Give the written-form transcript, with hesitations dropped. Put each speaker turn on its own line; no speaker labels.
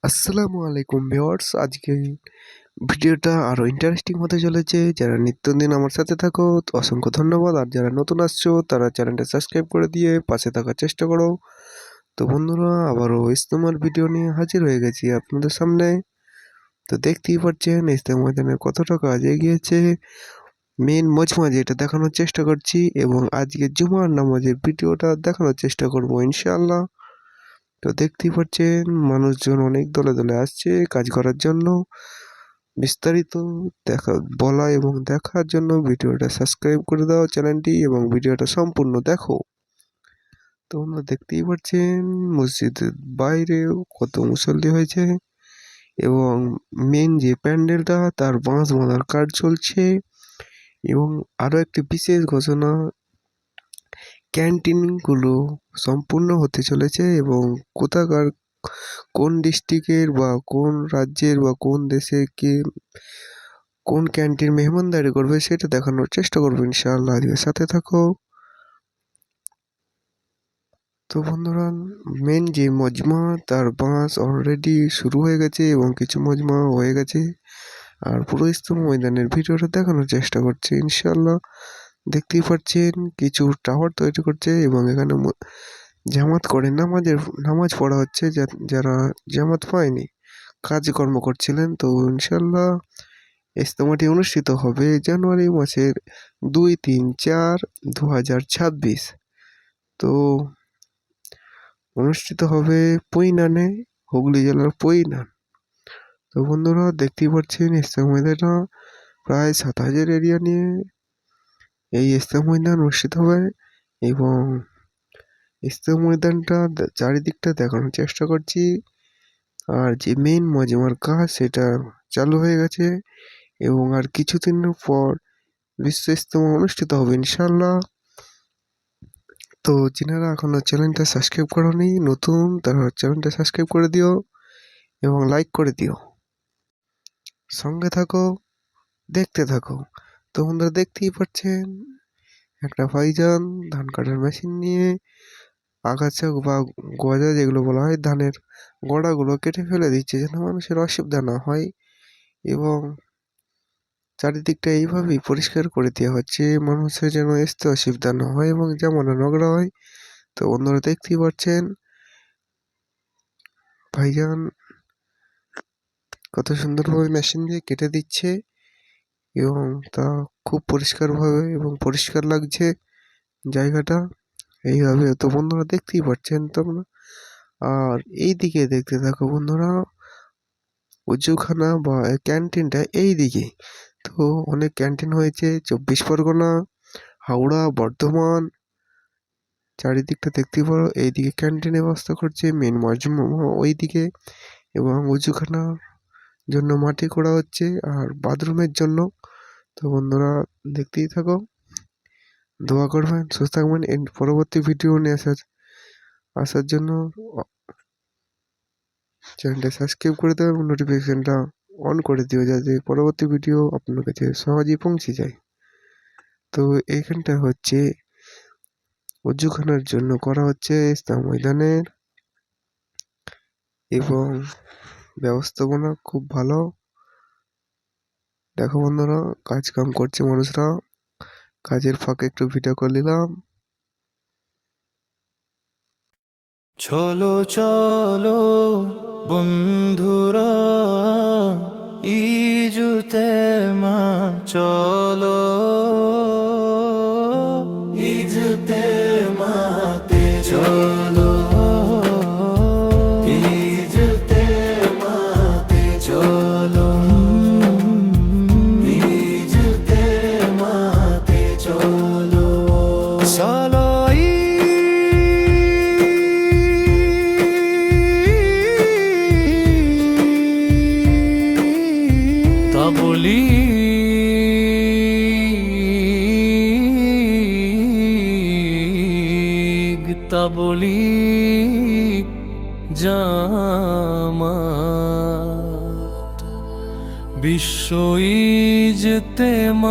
আসসালামু আলাইকুম ভিউয়ার্স, আজকে ভিডিওটা আরো ইন্টারেস্টিং হতে চলেছে। যারা নিত্যদিন আমার সাথে থাকো অসংখ্য ধন্যবাদ, আর যারা নতুন আসছো তারা চ্যানেলটা সাবস্ক্রাইব করে দিয়ে পাশে থাকার চেষ্টা করো। তো বন্ধুরা, আবারও ইজতেমার ভিডিও নিয়ে হাজির হয়ে গেছি আপনাদের সামনে। তো দেখতেই পাচ্ছেন ইজতেমা ময়দানে কতটা কাজ এগিয়েছে। মেন মজমা যেটা দেখানোর চেষ্টা করছি, এবং আজকে জুমার নামাজের ভিডিওটা দেখানোর চেষ্টা করবো ইনশাআল্লাহ। তো দেখতেই পাচ্ছেন মানুষজন অনেক দলে দলে আসছে কাজ করার জন্য। বিস্তারিত বলা এবং দেখার জন্য ভিডিওটা সাবস্ক্রাইব করে দাও চ্যানেলটি, এবং ভিডিওটা সম্পূর্ণ দেখো। তো আমরা দেখতেই পাচ্ছেন মসজিদের বাইরেও কত মুসল্লি হয়েছে, এবং মেন যে প্যান্ডেলটা তার বাঁশ বাঁধার কাজ চলছে। এবং আরো একটি বিশেষ ঘোষণা, ক্যান্টিনগুলো সম্পূর্ণ হতে চলেছে, এবং কোথাকার কোন ডিস্ট্রিক্টের বা কোন রাজ্যের বা কোন দেশের কে কোন ক্যান্টিন মেহমানদারি করবে সেটা দেখানোর চেষ্টা করবো ইনশাআল্লাহ। আজকে সাথে থাকো। তো বন্ধুরা, মেন যে মজমা তার বাঁশ অলরেডি শুরু হয়ে গেছে, এবং কিছু মজমা হয়ে গেছে। আর পুরো ইজতেমা ময়দানের ভিডিওটা দেখানোর চেষ্টা করছে ইনশাআল্লাহ। দেখতেই পাচ্ছেন কিছু টাওয়ার তৈরি করছে, এবং এখানে জামাত করে নামাজ পড়া হচ্ছে। যারা জামাত পায়নি কাজকর্ম করছিলেন, তো ইনশাল্লাহ ইজতেমাটি অনুষ্ঠিত হবে জানুয়ারি মাসের 2, 3, 4, 2026। তো অনুষ্ঠিত হবে পৈনানে, হুগলি জেলার পৈনান। তো বন্ধুরা দেখতেই পাচ্ছেন ইজতেমা ময়দানটা প্রায় 7,000 এরিয়া নিয়ে এই ইজতেমা ময়দান অনুষ্ঠিত হবে। এবং ইজতেমা ময়দানটা চারিদিকটা দেখানোর চেষ্টা করছি। আর যে মেন মজমার কাজ সেটা চালু হয়ে গেছে, এবং আর কিছুদিনের পর বিশ্ব ইজতেমা অনুষ্ঠিত হবে ইনশাল্লাহ। তো যিনারা এখনো চ্যানেলটা সাবস্ক্রাইব করোনি, নতুন, তারা চ্যানেলটা সাবস্ক্রাইব করে দিও এবং লাইক করে দিও। সঙ্গে থাকো, দেখতে থাকো। তো বন্ধুরা দেখতেই পাচ্ছেন একটা ভাইজান ধান কাটার মেশিন নিয়ে আগাছা বা গজা যেগুলো বলা হয় ধানের গোড়াগুলো কেটে ফেলে দিচ্ছে, যেন মানুষের অসুবিধা না হয়। এবং চারিদিকটা এইভাবেই পরিষ্কার করে দেওয়া হচ্ছে মানুষের যেন আসতে অসুবিধা না হয় এবং যেমন নোংরা হয়। তো বন্ধুরা দেখতেই পাচ্ছেন ভাইজান কত সুন্দরভাবে মেশিন দিয়ে কেটে দিচ্ছে, এবং তা খুব পরিষ্কারভাবে এবং পরিষ্কার লাগছে জায়গাটা এইভাবে। তো বন্ধুরা দেখতেই পাচ্ছেন তোমরা। আর এই দিকে দেখতে থাকো বন্ধুরা, উজুখানা বা ক্যান্টিনটা এই দিকে। তো অনেক ক্যান্টিন হয়েছে 24 পরগনা, হাওড়া, বর্ধমান, চারিদিকটা দেখতেই পারো। এইদিকে ক্যান্টিনের ব্যবস্থা করছে, মেন মজমা ওইদিকে, এবং উজুখানার জন্য মাটি করা হচ্ছে, আর বাথরুমের জন্য। তো বন্ধুরা দেখতেই থাকো, দোয়া করবেন, সুস্থ থাকবেন। এর পরবর্তী ভিডিও নিয়ে আসার জন্য চ্যানেলটা সাবস্ক্রাইব করে দেবে এবং নোটিফিকেশনটা অন করে দিও, যাতে পরবর্তী ভিডিও আপনার কাছে সহজেই পৌঁছে যায়। তো এইখানটা হচ্ছে উজুখানার জন্য করা হচ্ছে ইজতেমা ময়দানের, এবং ব্যবস্থাপনা খুব ভালো। দেখো বন্ধুরা, কাজ কাম করছে মানুষরা, কাজের ফাঁকে একটু ভিডিও করে নিলাম।
চলো চলো বন্ধুরা, ইজতেমা চলো, ইজতেমাতে চলো, ইজতেমাতে চলো, ইজতেমাতে চলো, চলো তাবলীগ জামাত বিশ্ব ইজতেমা।